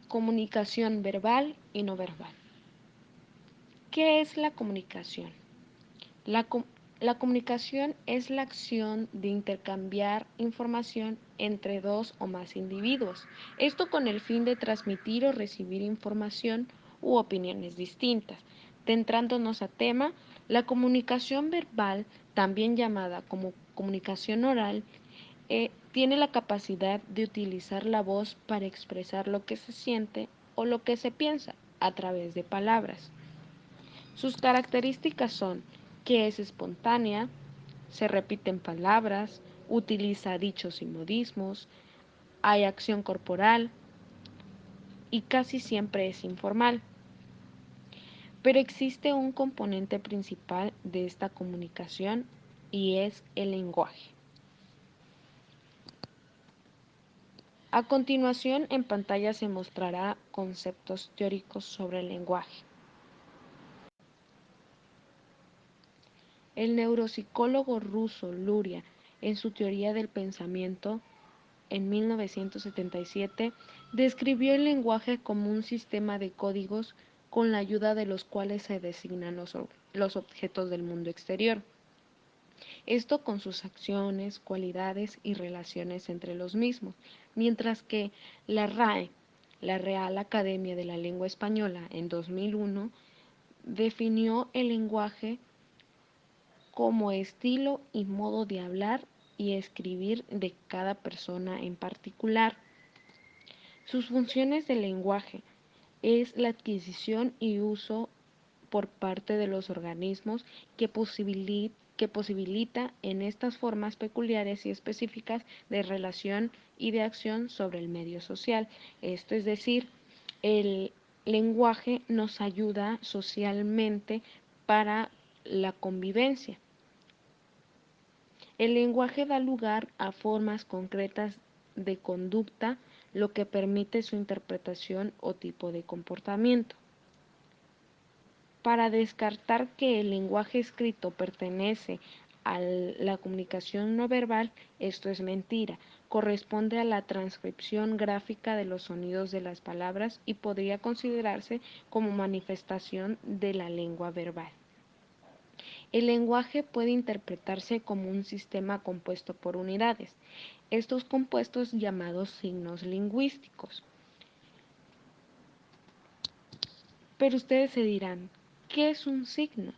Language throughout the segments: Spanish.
Comunicación verbal y no verbal. ¿Qué es la comunicación? La, com- la comunicación es la acción de intercambiar información entre dos o más individuos, esto con el fin de transmitir o recibir información u opiniones distintas. Centrándonos a tema, la comunicación verbal, también llamada como comunicación oral, tiene la capacidad de utilizar la voz para expresar lo que se siente o lo que se piensa a través de palabras. Sus características son que es espontánea, se repiten palabras, utiliza dichos y modismos, hay acción corporal y casi siempre es informal. Pero existe un componente principal de esta comunicación y es el lenguaje. A continuación, en pantalla se mostrará conceptos teóricos sobre el lenguaje. El neuropsicólogo ruso Luria, en su teoría del pensamiento, en 1977, describió el lenguaje como un sistema de códigos con la ayuda de los cuales se designan los objetos del mundo exterior. Esto con sus acciones, cualidades y relaciones entre los mismos, mientras que la RAE, la Real Academia de la Lengua Española, en 2001, definió el lenguaje como estilo y modo de hablar y escribir de cada persona en particular. Sus funciones del lenguaje es la adquisición y uso por parte de los organismos que posibilita en estas formas peculiares y específicas de relación y de acción sobre el medio social. Esto es decir, el lenguaje nos ayuda socialmente para la convivencia. El lenguaje da lugar a formas concretas de conducta, lo que permite su interpretación o tipo de comportamiento. Para descartar que el lenguaje escrito pertenece a la comunicación no verbal, esto es mentira. Corresponde a la transcripción gráfica de los sonidos de las palabras y podría considerarse como manifestación de la lengua verbal. El lenguaje puede interpretarse como un sistema compuesto por unidades, estos compuestos llamados signos lingüísticos. Pero ustedes se dirán, ¿qué es un signo?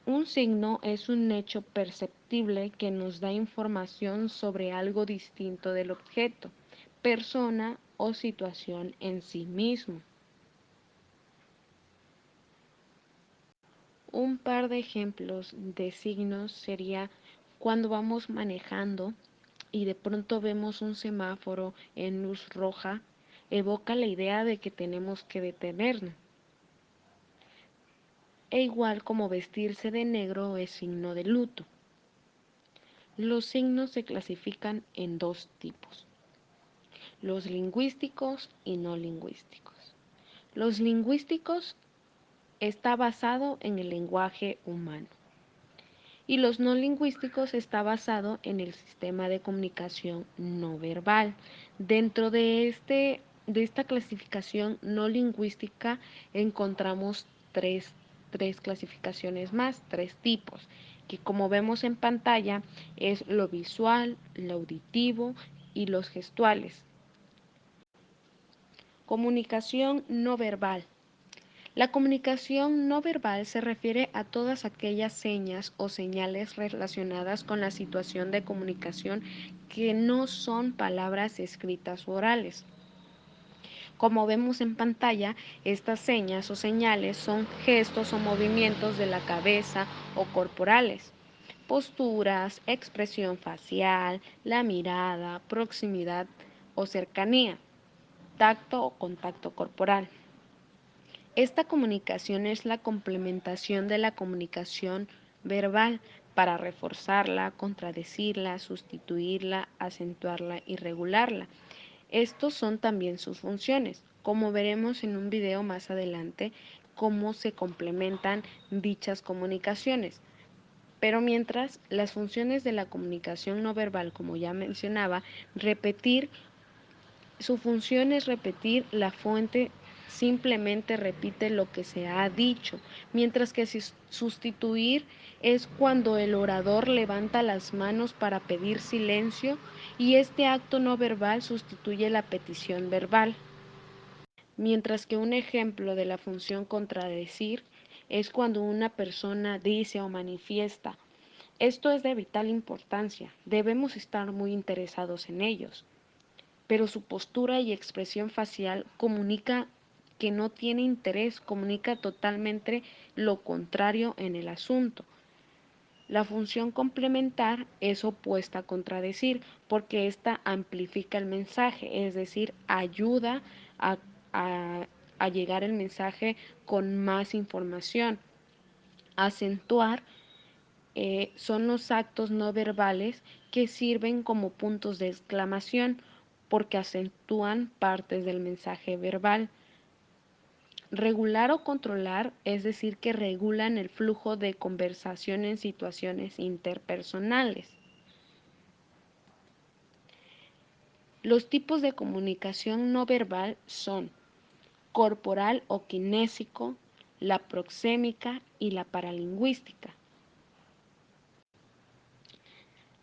Un signo es un hecho perceptible que nos da información sobre algo distinto del objeto, persona o situación en sí mismo. Un par de ejemplos de signos sería cuando vamos manejando y de pronto vemos un semáforo en luz roja, evoca la idea de que tenemos que detenernos. E igual como vestirse de negro es signo de luto. Los signos se clasifican en dos tipos, los lingüísticos y no lingüísticos. Los lingüísticos está basado en el lenguaje humano y los no lingüísticos está basado en el sistema de comunicación no verbal. Dentro de esta clasificación no lingüística encontramos tres clasificaciones más, tres tipos, que como vemos en pantalla es lo visual, lo auditivo y los gestuales. Comunicación no verbal. La comunicación no verbal se refiere a todas aquellas señas o señales relacionadas con la situación de comunicación que no son palabras escritas o orales. Como vemos en pantalla, estas señas o señales son gestos o movimientos de la cabeza o corporales, posturas, expresión facial, la mirada, proximidad o cercanía, tacto o contacto corporal. Esta comunicación es la complementación de la comunicación verbal para reforzarla, contradecirla, sustituirla, acentuarla y regularla. Estos son también sus funciones, como veremos en un video más adelante cómo se complementan dichas comunicaciones. Pero mientras, las funciones de la comunicación no verbal, como ya mencionaba, repetir Su función es repetir la fuente, simplemente repite lo que se ha dicho, mientras que sustituir es cuando el orador levanta las manos para pedir silencio y este acto no verbal sustituye la petición verbal. Mientras que un ejemplo de la función contradecir es cuando una persona dice o manifiesta: esto es de vital importancia, debemos estar muy interesados en ellos, pero su postura y expresión facial comunica que no tiene interés, comunica totalmente lo contrario en el asunto. La función complementar es opuesta a contradecir, porque ésta amplifica el mensaje, es decir, ayuda a, a, a llegar el mensaje con más información. Acentuar son los actos no verbales que sirven como puntos de exclamación porque acentúan partes del mensaje verbal. Regular o controlar, es decir, que regulan el flujo de conversación en situaciones interpersonales. Los tipos de comunicación no verbal son corporal o kinésico, la proxémica y la paralingüística.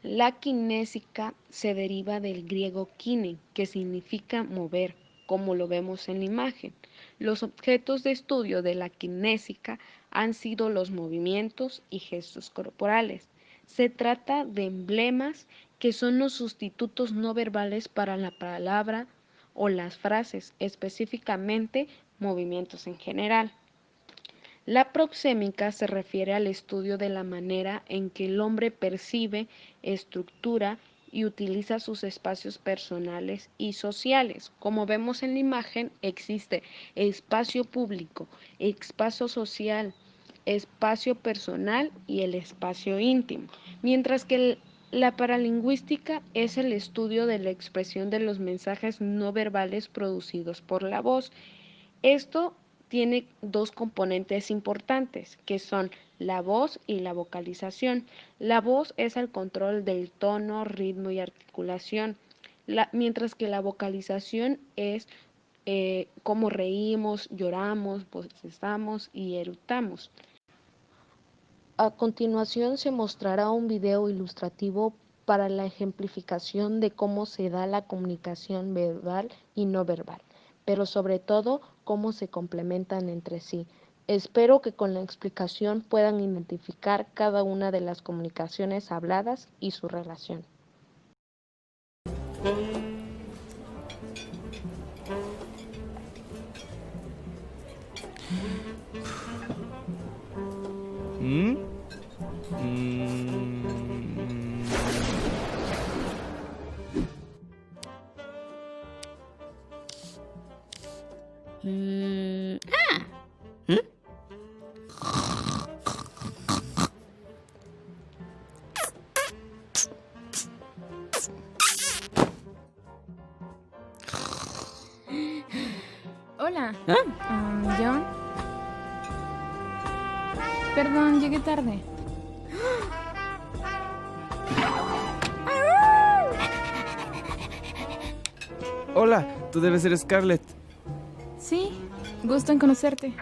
La kinésica se deriva del griego kine, que significa mover, como lo vemos en la imagen. Los objetos de estudio de la kinésica han sido los movimientos y gestos corporales. Se trata de emblemas que son los sustitutos no verbales para la palabra o las frases, específicamente movimientos en general. La proxémica se refiere al estudio de la manera en que el hombre percibe, estructura y utiliza sus espacios personales y sociales. Como vemos en la imagen, existe espacio público, espacio social, espacio personal y el espacio íntimo, mientras que la paralingüística es el estudio de la expresión de los mensajes no verbales producidos por la voz. Esto tiene dos componentes importantes, que son la voz y la vocalización. La voz es el control del tono, ritmo y articulación, mientras que la vocalización es cómo reímos, lloramos, bostezamos y eructamos. A continuación se mostrará un video ilustrativo para la ejemplificación de cómo se da la comunicación verbal y no verbal, pero sobre todo cómo se complementan entre sí. Espero que con la explicación puedan identificar cada una de las comunicaciones habladas y su relación. ¿Mm? Mm. Hola. ¿John? Perdón, llegué tarde. Hola, tú debes ser Scarlett. Sí, gusto en conocerte.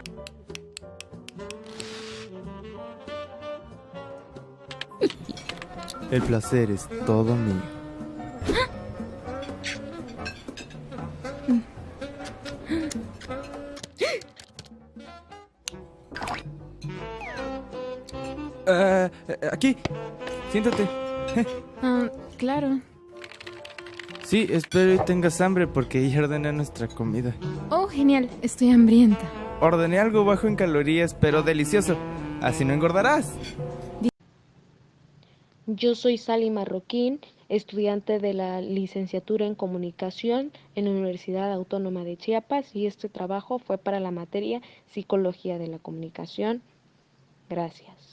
El placer es todo mío. Aquí, siéntate. Claro. Sí, espero y tengas hambre porque ya ordené nuestra comida. Oh, genial, estoy hambrienta. Ordené algo bajo en calorías, pero delicioso. Así no engordarás. Yo soy Sally Marroquín, estudiante de la licenciatura en Comunicación en la Universidad Autónoma de Chiapas, y este trabajo fue para la materia Psicología de la Comunicación. Gracias.